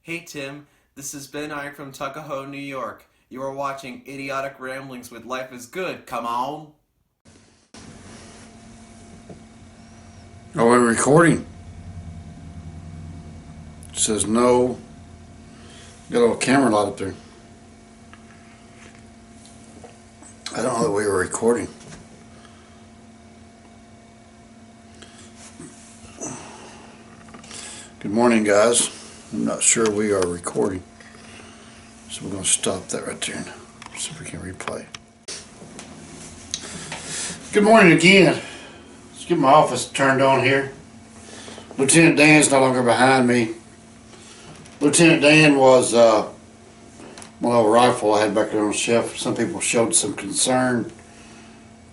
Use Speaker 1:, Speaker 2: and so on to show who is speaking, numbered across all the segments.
Speaker 1: Hey Tim, this is Ben Iron from Tuckahoe, New York. You are watching Idiotic Ramblings with Life is Good. Come on.
Speaker 2: Are we recording? It says no. Got a little camera light up there. I don't know that we were recording. Good morning, guys. I'm not sure we are recording. So we're going to stop that right there and see if we can replay. Good morning again. Let's get my office turned on here. Lieutenant Dan's no longer behind me. Lieutenant Dan was my little rifle I had back there on the shelf. Some people showed some concern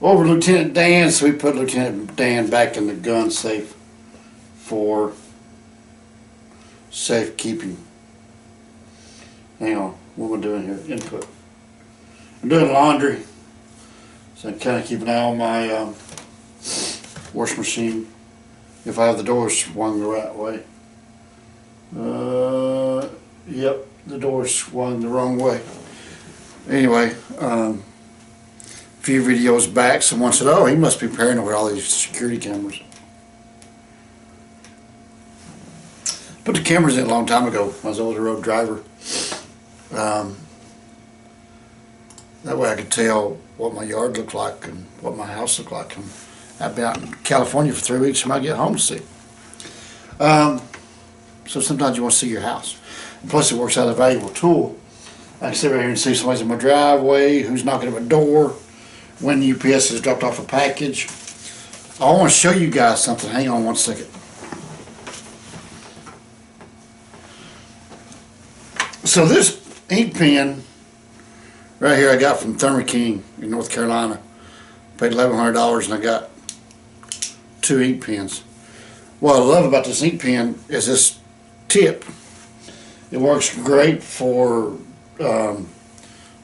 Speaker 2: over Lieutenant Dan, so we put Lieutenant Dan back in the gun safe for safekeeping. Hang on, what am I doing here? Input. I'm doing laundry, so I kind of keep an eye on my wash machine if I have the doors swung the right way. Yep, the doors swung the wrong way. Anyway, a few videos back, someone said, "Oh, he must be paranoid with all these security cameras." Put the cameras in a long time ago. I was an older road driver. That way I could tell what my yard looked like and what my house looked like. And I've been out in California for 3 weeks. I might get home to see. So sometimes you want to see your house. And plus it works out a valuable tool. I can sit right here and see somebody's in my driveway, who's knocking at my door, when the UPS has dropped off a package. I want to show you guys something. Hang on one second. So this ink pen right here I got from Thermo King in North Carolina. Paid $1,100 and I got 2 ink pens. What I love about this ink pen is this tip. It works great for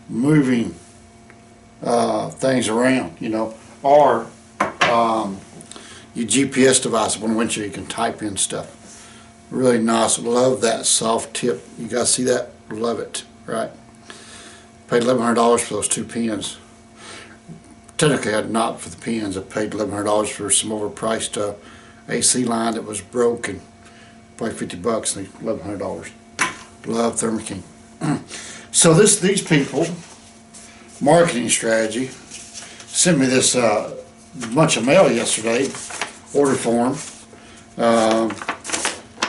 Speaker 2: moving things around, you know, or your GPS device on the windshield, you can type in stuff. Really nice. Love that soft tip. You guys see that? Love it, right? Paid $1,100 for those 2 pens. Technically I did not for the pens. I paid $1,100 for some overpriced AC line that was broken. Probably $50 and $1,100. Love Thermo King. So these people, marketing strategy, sent me this bunch of mail yesterday, order form,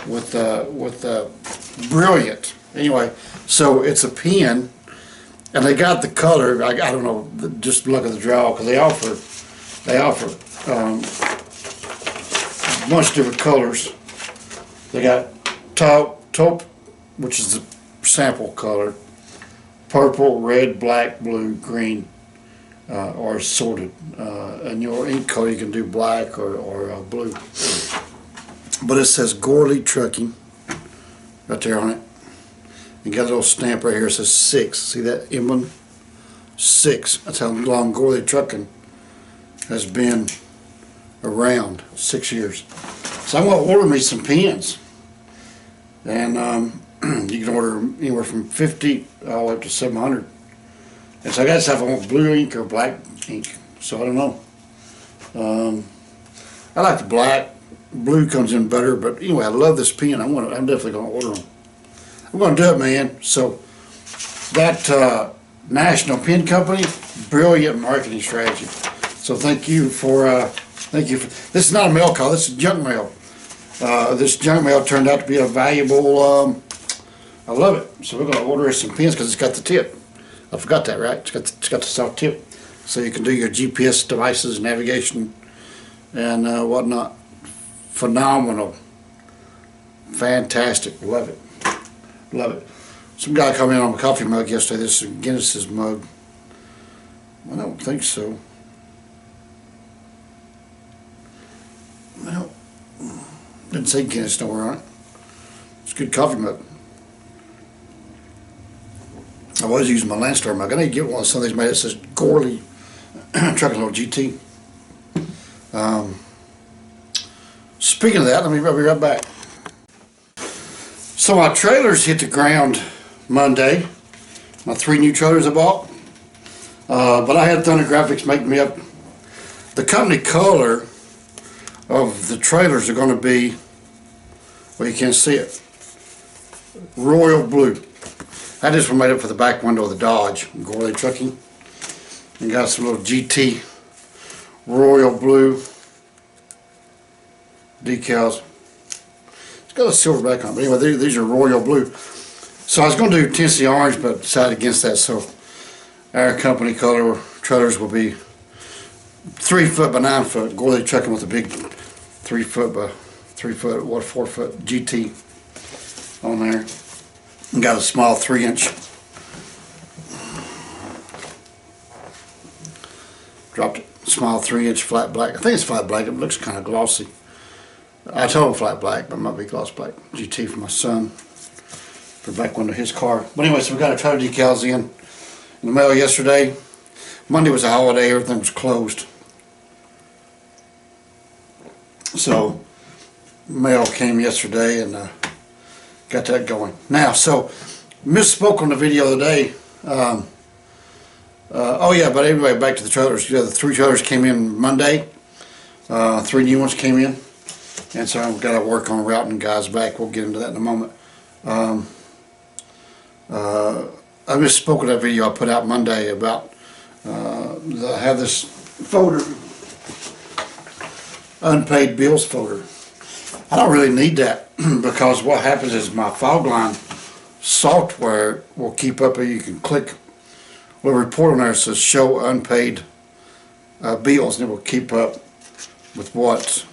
Speaker 2: with brilliant. Anyway, so it's a pen, and they got the color. I don't know, just look at the draw, because they offer a bunch of different colors. They got taupe, which is the sample color, purple, red, black, blue, green, are assorted. And your ink color you can do black or blue. But it says Gorley Trucking right there on it. You got a little stamp right here. It says 6. See that emblem? 6. That's how long Gorley Trucking has been around. 6 years. So I'm going to order me some pens. And you can order anywhere from 50 all the way up to 700. And so I got to decide if I want blue ink or black ink. So I don't know. I like the black. Blue comes in better, but anyway, I love this pen. I'm definitely going to order them. I'm going to do it, man. So that National Pen Company, brilliant marketing strategy. So thank you for this is not a mail call. This is junk mail. This junk mail turned out to be a valuable. I love it. So we're going to order some pens because it's got the tip. I forgot that, right? It's got the soft tip, so you can do your GPS devices, navigation, and whatnot. Phenomenal. Fantastic. Love it. Love it. Some guy called me on my coffee mug yesterday. This is Guinness's mug. I don't think so. Well, didn't say Guinness nowhere on it. It's a good coffee mug. I was using my Landstar mug. I need to get one of some of these made. It says Gorley Trucking Little GT. Speaking of that, let me be right back. So my trailers hit the ground Monday. My 3 new trailers I bought. But I had Thunder Graphics make me up. The company color of the trailers are going to be, well, you can't see it, royal blue. I just made it for the back window of the Dodge, Gourlay Trucking. And got some little GT royal blue decals. It's got a silver back on it, but anyway, these are royal blue. So I was going to do Tennessee orange, but decided against that. So our company color trailers will be 3 foot by 9 foot. Gourlay Trucking with a big 3 foot by 3 foot, what, 4 foot GT on there. And got a small 3-inch. Dropped it. Small 3-inch flat black. I think it's flat black. It looks kind of glossy. I told him flat black, but it might be gloss black. GT for my son. For the back window of his car. But anyway, so we got our trailer decals in the mail yesterday. Monday was a holiday. Everything was closed. So mail came yesterday and got that going. Now, so misspoke on the video the other day. Oh yeah, but anyway, back to the trailers. Yeah, the 3 trailers came in Monday. 3 new ones came in, and so I've got to work on routing guys back. We'll get into that in a moment. I misspoke in that video I put out Monday about I have this folder, unpaid bills folder. I don't really need that because what happens is my Fogline software will keep up. You can click a little report on there that says show unpaid bills, and it will keep up with what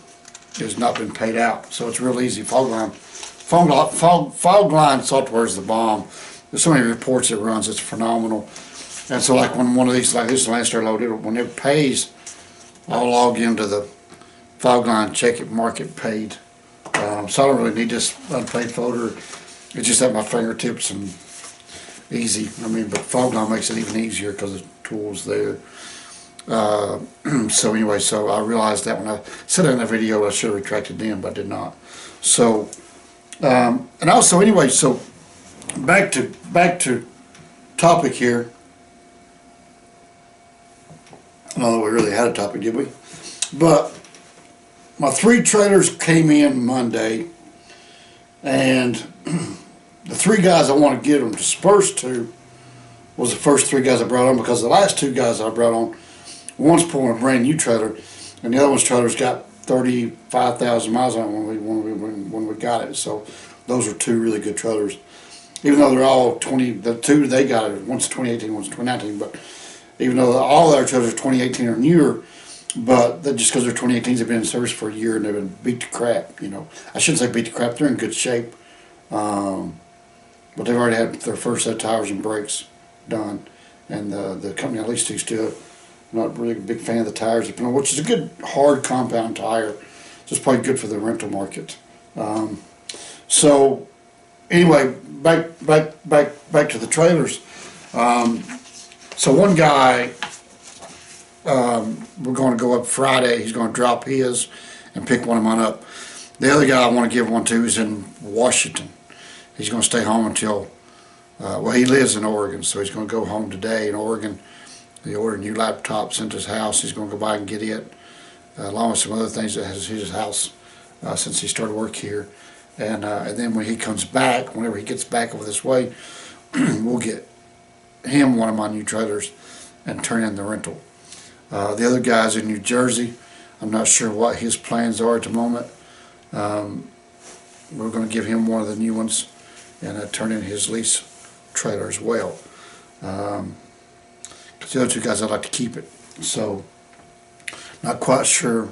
Speaker 2: has not been paid out. So it's real easy. Fogline software is the bomb. There's so many reports it runs, it's phenomenal. And so like when one of these, like this last year loaded, when it pays, I'll log into the Fogline, check it, mark it paid. So I don't really need this unpaid folder. It's just at my fingertips and easy. I mean, but Fogline makes it even easier because the tool's there. So anyway, so I realized that when I said it in the video, I should have retracted them, but I did not. So, and also anyway, so back to topic here. I don't know that we really had a topic, did we? But my 3 trailers came in Monday, and the 3 guys I want to get them dispersed to was the first 3 guys I brought on, because the last 2 guys I brought on, one's pulling a brand new trailer, and the other one's trailer's got 35,000 miles on it when we got it. So those are 2 really good trailers. Even though they're all 20, the 2 they got it, one's 2018, one's 2019, but even though all their trailers are 2018 or newer, but just because they're 2018s, they've been in service for a year and they've been beat to crap, you know. I shouldn't say beat to crap, they're in good shape. But they've already had their first set of tires and brakes done. And the company I leased to still not really a big fan of the tires, which is a good hard compound tire. So it's probably good for the rental market. So anyway, back to the trailers. So one guy, we're going to go up Friday. He's going to drop his and pick one of mine up. The other guy I want to give one to is in Washington. He's going to stay home until, well, he lives in Oregon, so he's going to go home today in Oregon. He ordered a new laptop, sent to his house. He's going to go by and get it, along with some other things that has his house since he started work here. And then when he comes back, whenever he gets back over this way, we'll get him one of my new trailers and turn in the rental. The other guy's in New Jersey. I'm not sure what his plans are at the moment. We're going to give him one of the new ones and turn in his lease trailer as well. Because the other 2 guys, I'd like to keep it. So, not quite sure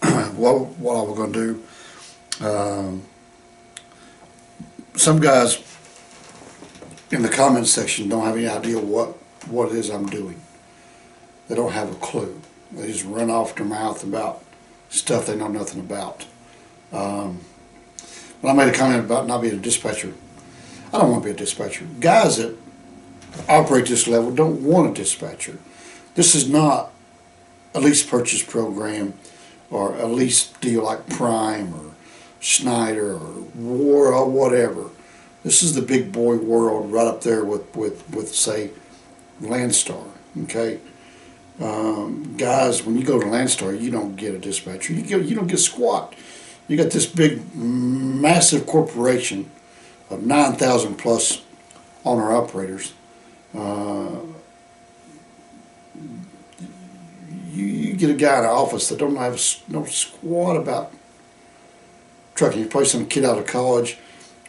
Speaker 2: what I was going to do. Some guys in the comments section don't have any idea what it is I'm doing. They don't have a clue. They just run off their mouth about stuff they know nothing about. But I made a comment about not being a dispatcher. I don't want to be a dispatcher. Guys that operate this level don't want a dispatcher. This is not a lease purchase program or a lease deal like Prime Schneider or War or whatever. This is the big boy world right up there with say, Landstar, okay? Guys, when you go to Landstar, you don't get a dispatcher. You don't get squat. You got this big, massive corporation of 9,000 plus owner-operators. You get a guy in an office that don't have no squat about trucking. You probably some kid out of college,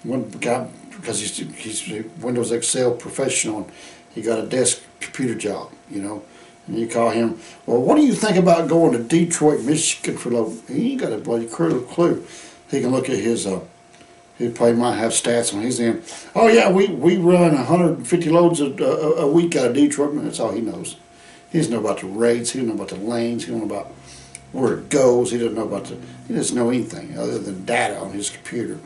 Speaker 2: one guy, because he's a Windows Excel professional, and he got a desk computer job, you know. And you call him, well, what do you think about going to Detroit, Michigan for load? He ain't got a bloody clue. He can look at his, he probably might have stats on his end. Oh yeah, we run 150 loads a week out of Detroit. That's all he knows. He doesn't know about the rates. He doesn't know about the lanes. He doesn't know about where it goes. He doesn't know about he doesn't know anything other than data on his computer.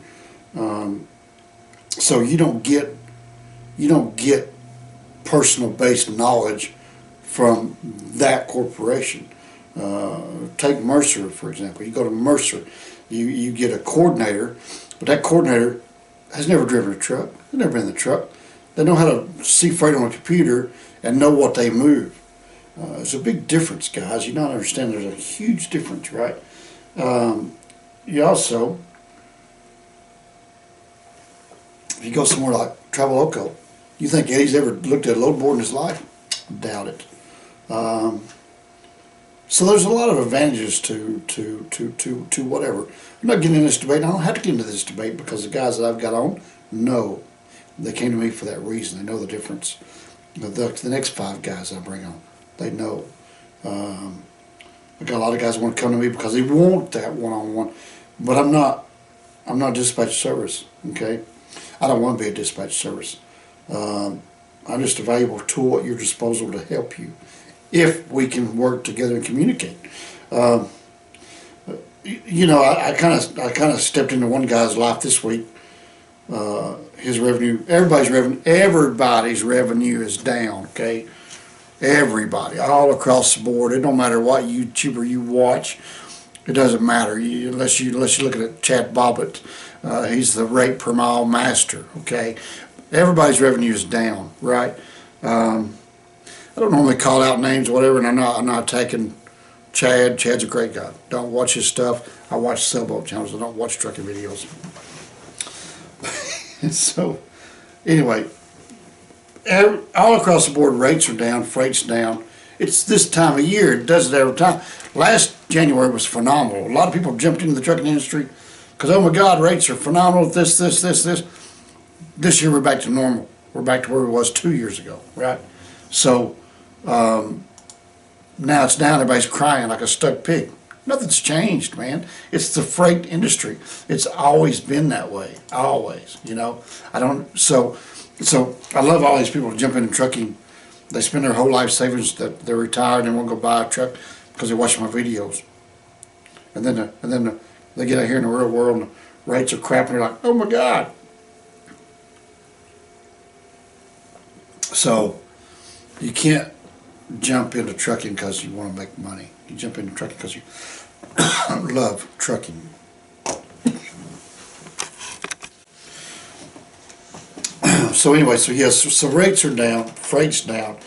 Speaker 2: So you don't get personal based knowledge from that corporation. Take Mercer, for example. You go to Mercer, you get a coordinator, but that coordinator has never driven a truck. They've never been in the truck. They know how to see freight on a computer and know what they move. There's a big difference, guys. You don't understand there's a huge difference, right? You also, if you go somewhere like Traveloco, you think Eddie's ever looked at a load board in his life? Doubt it. So there's a lot of advantages to whatever. I'm not getting into this debate. I don't have to get into this debate because the guys that I've got on know. They came to me for that reason. They know the difference. The next 5 guys I bring on, they know. I got a lot of guys who want to come to me because they want that one-on-one. But I'm not dispatch service, okay? I don't want to be a dispatch service. I'm just a valuable tool at your disposal to help you if we can work together and communicate. You know, I kind of stepped into one guy's life this week. His revenue, everybody's revenue is down, okay? Everybody, all across the board. It don't matter what YouTuber you watch. It doesn't matter unless you look at Chad Bobbitt. He's the rate per mile master, okay? Everybody's revenue is down, right? I don't normally call out names or whatever, and I'm not attacking Chad. Chad's a great guy. Don't watch his stuff. I watch sailboat channels. I don't watch trucking videos. So, anyway, all across the board, rates are down, freight's down. It's this time of year. It does it every time. Last January was phenomenal. A lot of people jumped into the trucking industry because, oh my God, rates are phenomenal. This. This year we're back to normal. We're back to where it was 2 years ago, right? So now it's down. Everybody's crying like a stuck pig. Nothing's changed, man. It's the freight industry. It's always been that way. Always, you know. So I love all these people who jump into trucking. They spend their whole life savings that they're retired and won't go buy a truck because they watch my videos. And then they get out here in the real world and the rates are crap and they're like, oh my God. So you can't jump into trucking because you want to make money. You jump into trucking because you love trucking. So anyway, so yes, so rates are down, freight's down.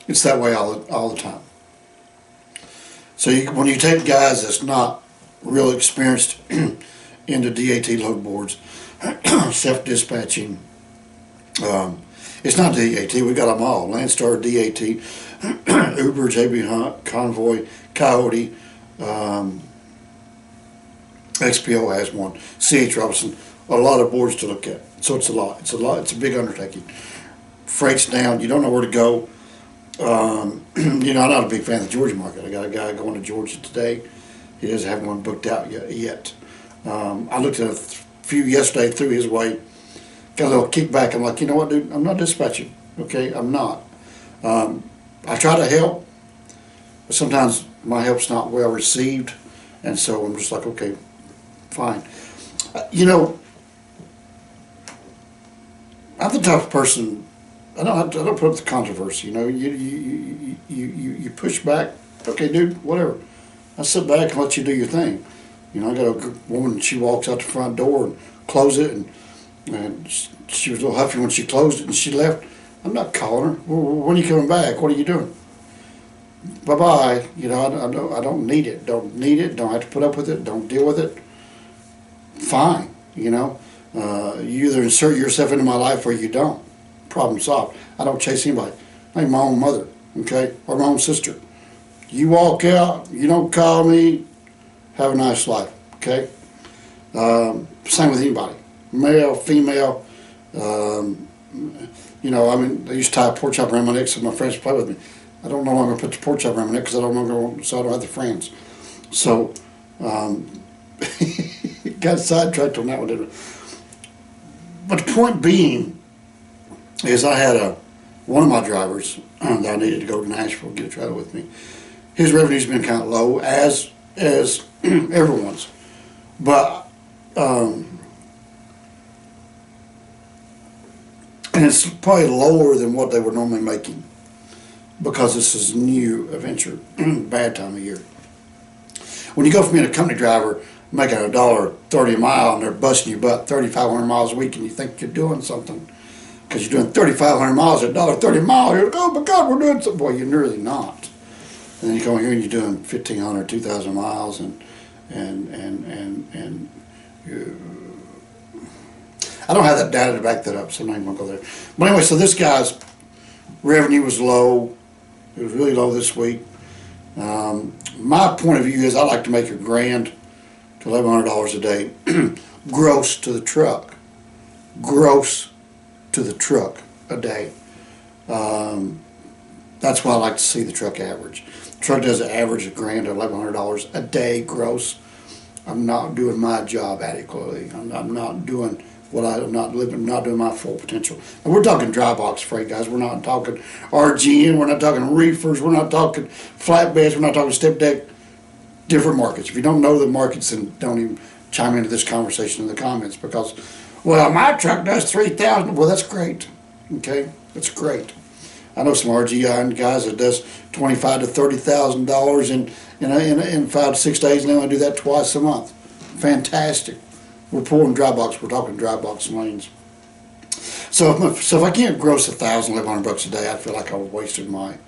Speaker 2: It's that way all the time. So when you take guys that's not real experienced into DAT load boards, self-dispatching, it's not DAT, we got them all. Landstar, DAT, Uber, JB Hunt, Convoy, Coyote, XPO has one, CH Robinson, a lot of boards to look at. So it's a lot, it's a big undertaking. Freight's down, you don't know where to go. You know, I'm not a big fan of the Georgia market. I got a guy going to Georgia today. He doesn't have one booked out yet. I looked at a few yesterday through his way, got a little kickback. I'm like, you know what, dude, I'm not dispatching, okay, I'm not. I try to help, but sometimes my help's not well received, and so I'm just like, okay, fine. You know, I'm the type of person. I don't put up with the controversy. You know, you push back. Okay, dude, whatever. I sit back and let you do your thing. You know, I got a woman, she walks out the front door and closes it, and she was a little huffy when she closed it and she left. I'm not calling her. Well, when are you coming back? What are you doing? Bye-bye. You know, I don't need it. Don't need it. Don't have to put up with it. Don't deal with it. Fine, you know. You either insert yourself into my life or you don't. Problem solved. I don't chase anybody. I'm my own mother, okay, or my own sister. You walk out, you don't call me, have a nice life, okay? Same with anybody, male, female. You know, I mean, I used to tie a pork chop around my neck so my friends play with me. I don't no longer put the pork chop around my neck because I don't longer, so I don't have the friends. So, got sidetracked on that one, didn't I? But the point being is I had one of my drivers that I needed to go to Nashville get a trailer with me. His revenue's been kind of low, as everyone's, but and it's probably lower than what they were normally making because this is a new adventure, bad time of year. When you go from being a company driver making $1.30 a mile and they're busting your butt 3,500 miles a week and you think you're doing something because you're doing 3,500 miles at $1.30 a mile, you're like, oh my God, we're doing something. Boy, you're really not. And then you come here and you're doing 1,500, 2,000 miles and I don't have that data to back that up, so I'm not even going to go there. But anyway, so this guy's revenue was low. It was really low this week. My point of view is I like to make $1,000 to $1,100 a day gross to the truck. Gross to the truck a day. That's why I like to see the truck average. The truck does an average $1,000 to $1,100 a day gross. I'm not doing my job adequately. I'm not doing what I'm not doing my full potential. And we're talking dry box freight, guys. We're not talking RGN. We're not talking reefers. We're not talking flatbeds. We're not talking step deck. Different markets. If you don't know the markets, then don't even chime into this conversation in the comments because, well, my truck does 3,000. Well, that's great. Okay, that's great. I know some RGN guys that does $25,000 to $30,000 in 5 to 6 days, and they only do that twice a month. Fantastic. We're pulling dry box. We're talking dry box lanes. So if I can't gross $1,000, $1,100 a day, I feel like I wasted my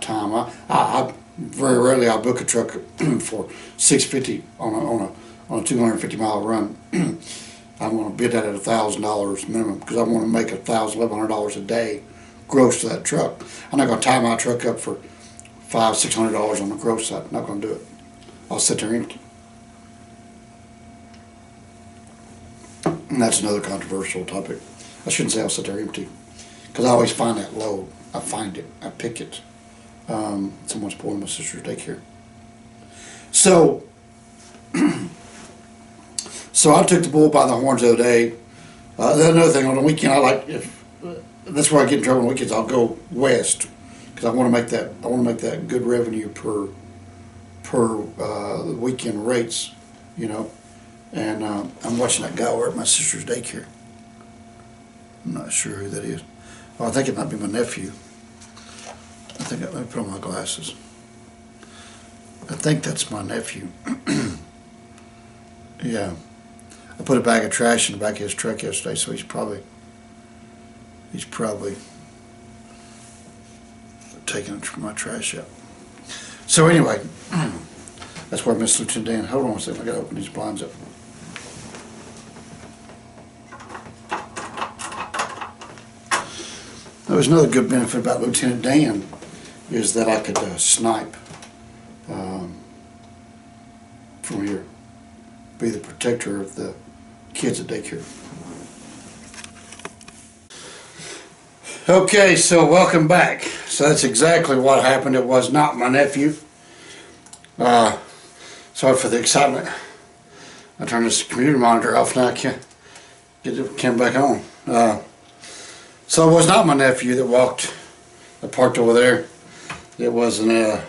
Speaker 2: time. I very rarely I book a truck for $650 on a 250 mile run. I'm going to bid that at $1,000 minimum because I want to make $1,000, $1,100 a day gross to that truck. I'm not going to tie my truck up for $500, $600 on the gross side. I'm not going to do it. I'll sit there empty. And that's another controversial topic. I shouldn't say I'll sit there empty because I always find that load. I find it. I pick it. Someone's pulling my sister's daycare. So I took the bull by the horns the other day. Another thing, on the weekend, that's where I get in trouble on the weekends. I'll go west because I want to make that good revenue per weekend rates, you know. And I'm watching that guy over at my sister's daycare. I'm not sure who that is. Oh, I think it might be my nephew. Let me put on my glasses. I think that's my nephew. Yeah. I put a bag of trash in the back of his truck yesterday, so he's probably taking my trash out. So anyway, that's where Miss Lieutenant Dan. Hold on a second, I gotta open these blinds up. There was another good benefit about Lieutenant Dan is that I could snipe from here, be the protector of the kids at daycare. Okay, so welcome back. So that's exactly what happened. It was not my nephew. Sorry for the excitement. I turned this computer monitor off now. I can't get the camera back on. So it was not my nephew that parked over there. It was not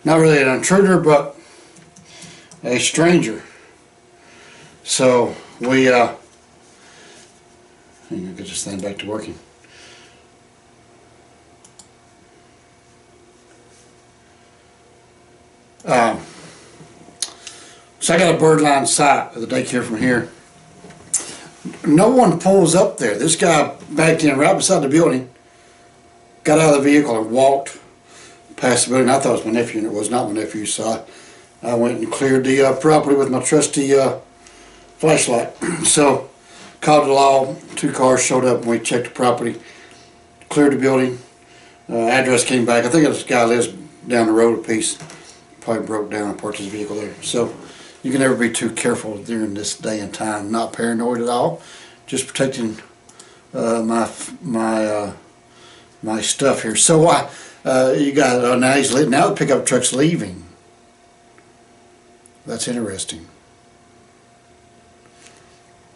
Speaker 2: really an intruder, but a stranger. So we, hang on, get this thing back to working. So I got a bird line sight of the daycare from here. No one pulls up there. This guy backed in right beside the building, got out of the vehicle and walked past the building. I thought it was my nephew, and it was not my nephew, so I went and cleared the property with my trusty flashlight. So called the law, 2 cars showed up and we checked the property, cleared the building, address came back. I think this guy lives down the road a piece, probably broke down and parked his vehicle there. So you can never be too careful during this day and time. Not paranoid at all, just protecting my stuff here. So you got now the pickup truck's leaving. That's interesting.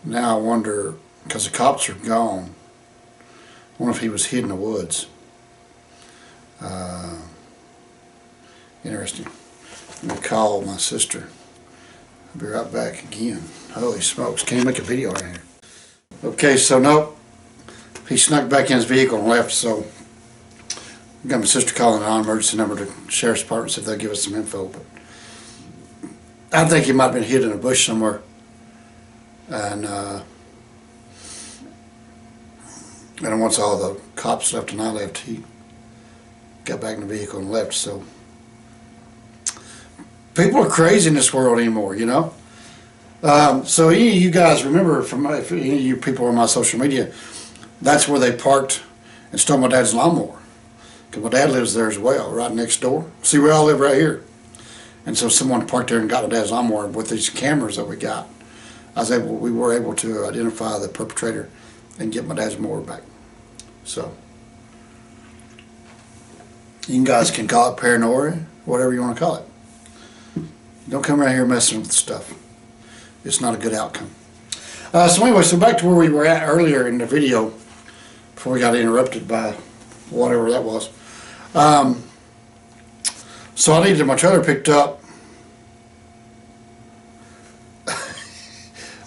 Speaker 2: Now I wonder, because the cops are gone, I wonder if he was hid in the woods. Interesting. I'm going to call my sister. I'll be right back again. Holy smokes, can't make a video right here. Okay, so nope. He snuck back in his vehicle and left, so I got my sister calling an emergency number to the sheriff's department, see if they'll give us some info. But I think he might have been hid in a bush somewhere. And once all the cops left and I left, he got back in the vehicle and left. So people are crazy in this world anymore, you know. So any of you guys remember, if any of you people on my social media, that's where they parked and stole my dad's lawnmower. Because my dad lives there as well, right next door. See, we all live right here. And so someone parked there and got my dad's lawnmower. With these cameras that we got, we were able to identify the perpetrator and get my dad's mower back. So you guys can call it paranoia, whatever you want to call it. Don't come around here messing with stuff. It's not a good outcome. So anyway, so back to where we were at earlier in the video before we got interrupted by whatever that was. So I needed my trailer picked up.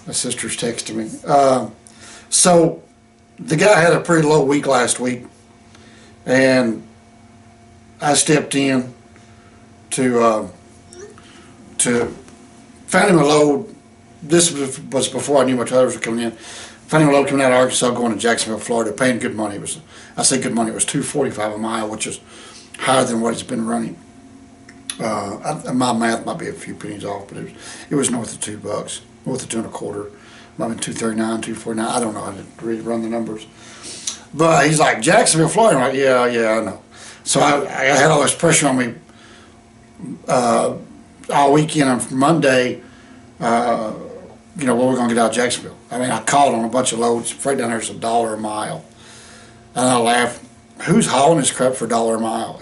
Speaker 2: My sister's texting me. So the guy had a pretty low week last week, and I stepped in to find him a load. This was before I knew my trailers were coming in. Found him a load coming out of Arkansas going to Jacksonville, Florida, paying good money. I say good money. It was $2.45 a mile, which is higher than what it's been running. My math might be a few pennies off, but it was north of $2, north of $2.25. Might have been $2.39, $2.49. I don't know how to really run the numbers. But he's like, Jacksonville, Florida. I'm like, yeah, I know. So I had all this pressure on me all weekend on Monday. What we're going to get out of Jacksonville. I mean, I called on a bunch of loads. Freight down there's $1 a mile. And I laughed. Who's hauling this crap for $1 a mile?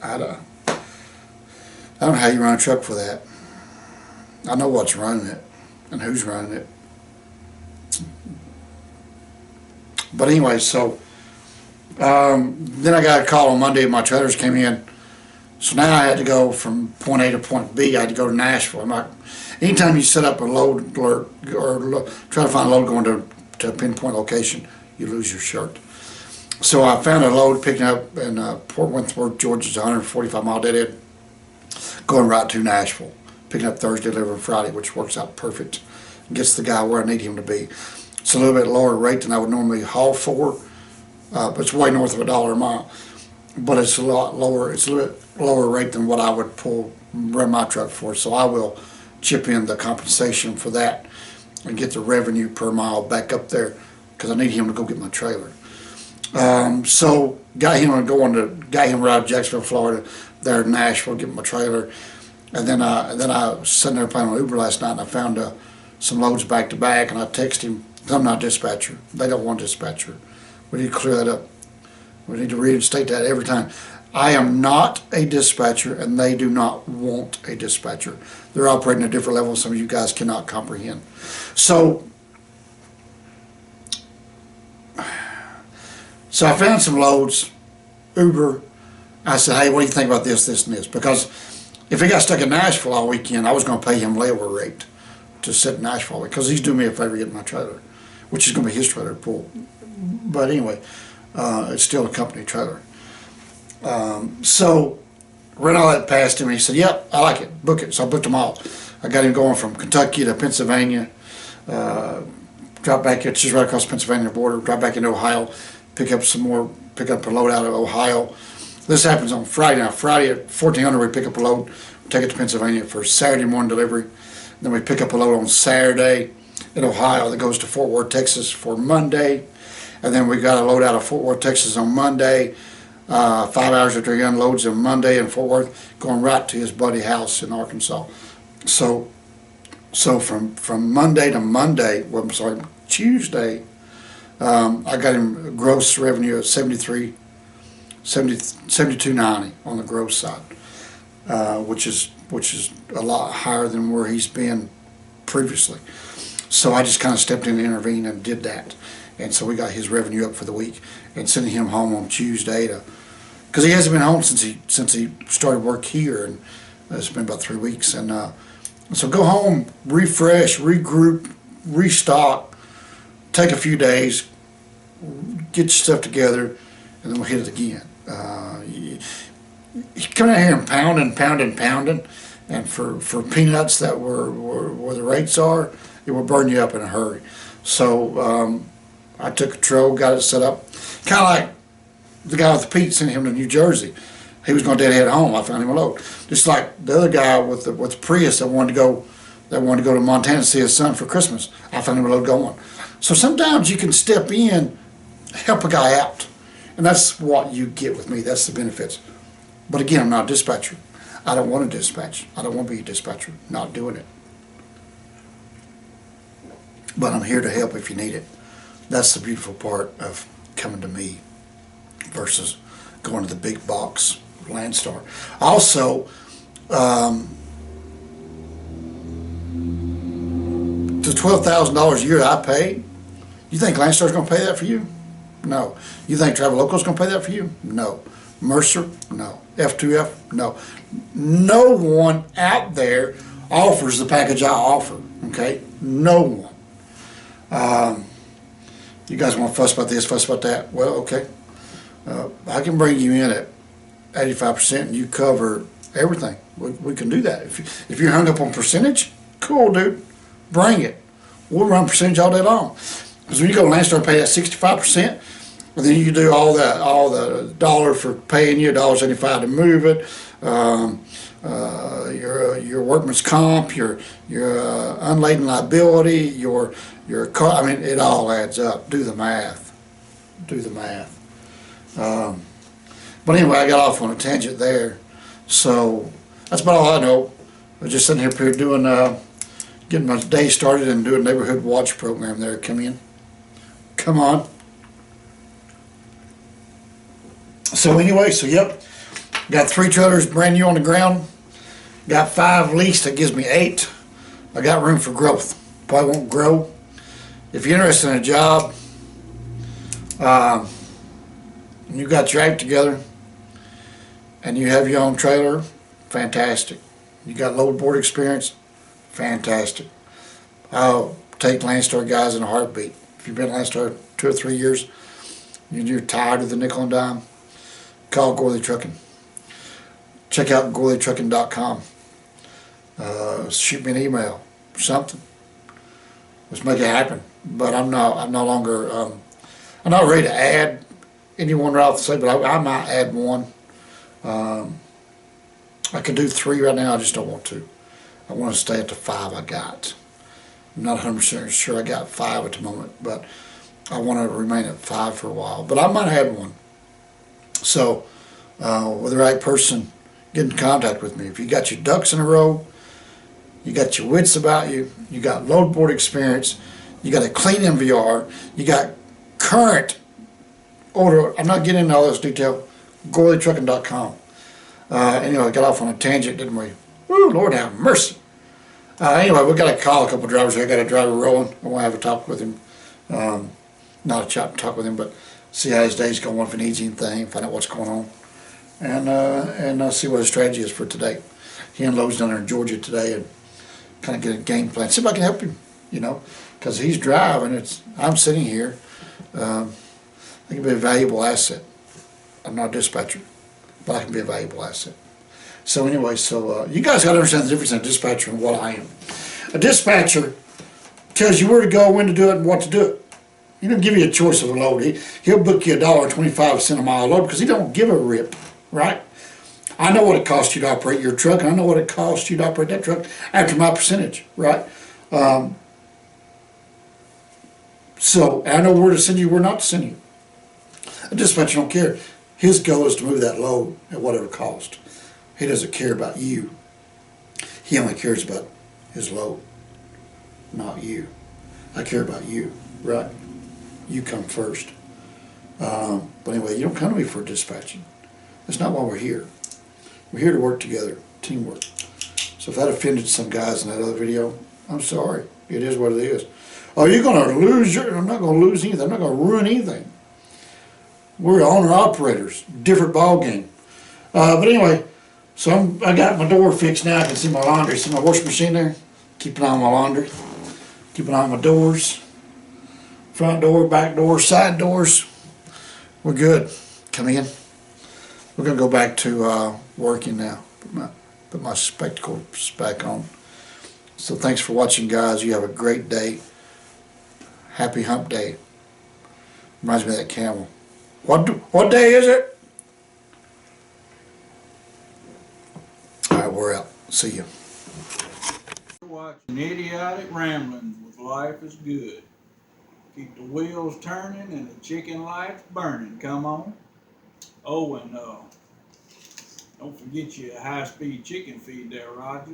Speaker 2: I don't know how you run a truck for that. I know what's running it and who's running it. But anyway, so then I got a call on Monday. My trailers came in. So now I had to go from point A to point B. I had to go to Nashville. I'm like, anytime you set up a load alert or try to find a load going to a pinpoint location, you lose your shirt. So I found a load picking up in Port Wentworth, Georgia's 145-mile deadhead, going right to Nashville, picking up Thursday, delivering Friday, which works out perfect. Gets the guy where I need him to be. It's a little bit lower rate than I would normally haul for, but it's way north of $1 a mile. But it's a lot lower. It's a little bit lower rate than what I would run my truck for. So I will chip in the compensation for that and get the revenue per mile back up there because I need him to go get my trailer. So got him right out of Jacksonville, Florida, there in Nashville, get my trailer, and then I was sitting there playing on Uber last night, and I found some loads back to back, and I texted him. I'm not a dispatcher. They don't want a dispatcher. We need to clear that up. We need to reinstate that every time. I am not a dispatcher, and they do not want a dispatcher. They're operating at a different level some of you guys cannot comprehend. So I found some loads, Uber. I said, hey, what do you think about this, this, and this? Because if he got stuck in Nashville all weekend, I was going to pay him layaway rate to sit in Nashville because he's doing me a favor getting my trailer, which is going to be his trailer to pull. But anyway, it's still a company trailer. So ran all that past him, and he said, yep, I like it, book it. So I booked them all. I got him going from Kentucky to Pennsylvania, drop back, it's just right across the Pennsylvania border, drop back into Ohio, pick up a load out of Ohio. This happens on Friday. Now, Friday at 1400 we pick up a load, take it to Pennsylvania for Saturday morning delivery. Then we pick up a load on Saturday in Ohio that goes to Fort Worth, Texas for Monday. And then we got a load out of Fort Worth, Texas on Monday. 5 hours after he unloads on Monday in Fort Worth, going right to his buddy's house in Arkansas. So from Monday to Monday, well, I'm sorry, Tuesday, I got him a gross revenue of 72.90 on the gross side, which is a lot higher than where he's been previously. So I just kind of stepped in and intervened and did that, and so we got his revenue up for the week and sending him home on Tuesday because he hasn't been home since he started work here, and it's been about 3 weeks, and so go home, refresh, regroup, restock, take a few days, get your stuff together, and then we'll hit it again. You come out here and pounding, and for peanuts that were where the rates are, it will burn you up in a hurry. So I took control, got it set up, kind of like the guy with the Pete sent him to New Jersey. He was going to deadhead home. I found him a load. Just like the other guy with the Prius that wanted to go to Montana to see his son for Christmas. I found him a load going. So sometimes you can step in, help a guy out, and that's what you get with me. That's the benefits. But again, I'm not a dispatcher. I don't want to dispatch. I don't want to be a dispatcher. Not doing it. But I'm here to help if you need it. That's the beautiful part of coming to me versus going to the big box Landstar. Also, the $12,000 a year that I paid, you think Landstar's going to pay that for you? No. You think Travelocal's going to pay that for you? No. Mercer? No. F2F? No. No one out there offers the package I offer, okay? No one. You guys want to fuss about this, fuss about that? Well, okay. I can bring you in at 85% and you cover everything. We can do that. If you're hung up on percentage, cool, dude. Bring it. We'll run percentage all day long. Because when you go to Landstar and pay that 65%, well, then you can do all the dollar for paying you, $1.75 to move it, your workman's comp, your unladen liability, your car. I mean, it all adds up. Do the math. Do the math. But anyway, I got off on a tangent there. So that's about all I know. I was just sitting here doing, getting my day started and doing a neighborhood watch program there. Come in. Come on. So anyway, yep. Got 3 trailers brand new on the ground. Got 5 leased. That gives me 8. I got room for growth. Probably won't grow. If you're interested in a job, and you got your act together, and you have your own trailer, fantastic. You got load board experience, fantastic. I'll take Landstar guys in a heartbeat. If you've been Landstar 2 or 3 years, and you're tired of the nickel and dime, call Gorley Trucking. Check out GorleyTrucking.com. Shoot me an email, something. Let's make it happen. But I'm no longer. I'm not ready to add anyone right off the side, but I might add one. I could do 3 right now. I just don't want to. I want to stay at the 5 I got. I'm not 100% sure I got 5 at the moment, but I want to remain at 5 for a while. But I might add one. So, with the right person, get in contact with me. If you got your ducks in a row, you got your wits about you, you got load board experience, you got a clean MVR, you got current order. I'm not getting into all this detail. GorleyTrucking.com. Anyway, I got off on a tangent, didn't we? Woo, Lord have mercy. Anyway, we got to call a couple drivers. I got a driver rolling. I want to have a talk with him. Not a talk with him, but see how his day's going, if he needs anything, find out what's going on, and see what his strategy is for today. He unloads down there in Georgia today, and kind of get a game plan. See if I can help him, because he's driving. I'm sitting here. I can be a valuable asset. I'm not a dispatcher, but I can be a valuable asset. So anyway, you guys got to understand the difference in a dispatcher and what I am. A dispatcher tells you where to go, when to do it, and what to do it. He don't give you a choice of a load. He'll book you $1.25 a mile load because he don't give a rip, right? I know what it costs you to operate your truck, and I know what it costs you to operate that truck after my percentage, right? So I know where to send you, where not to send you. A dispatcher don't care. His goal is to move that load at whatever cost. He doesn't care about you. He only cares about his load, not you. I care about you, right? You come first. But anyway, you don't come to me for dispatching. That's not why we're here. We're here to work together, teamwork. So if that offended some guys in that other video, I'm sorry. It is what it is. Oh, you're going to lose your... I'm not going to lose anything. I'm not going to ruin anything. We're owner-operators. Different ball game. But anyway, so I got my door fixed now. I can see my laundry. See my washing machine there? Keep an eye on my laundry. Keep an eye on my doors. Front door, back door, side doors. We're good. Come in. We're going to go back to working now. Put my spectacles back on. So thanks for watching, guys. You have a great day. Happy hump day. Reminds me of that camel. What day is it? Alright, we're out. See you.
Speaker 3: You're watching Idiotic Ramblings with Life is Good. Keep the wheels turning and the chicken lights burning. Come on. Oh, and don't forget your high-speed chicken feed there, Roger.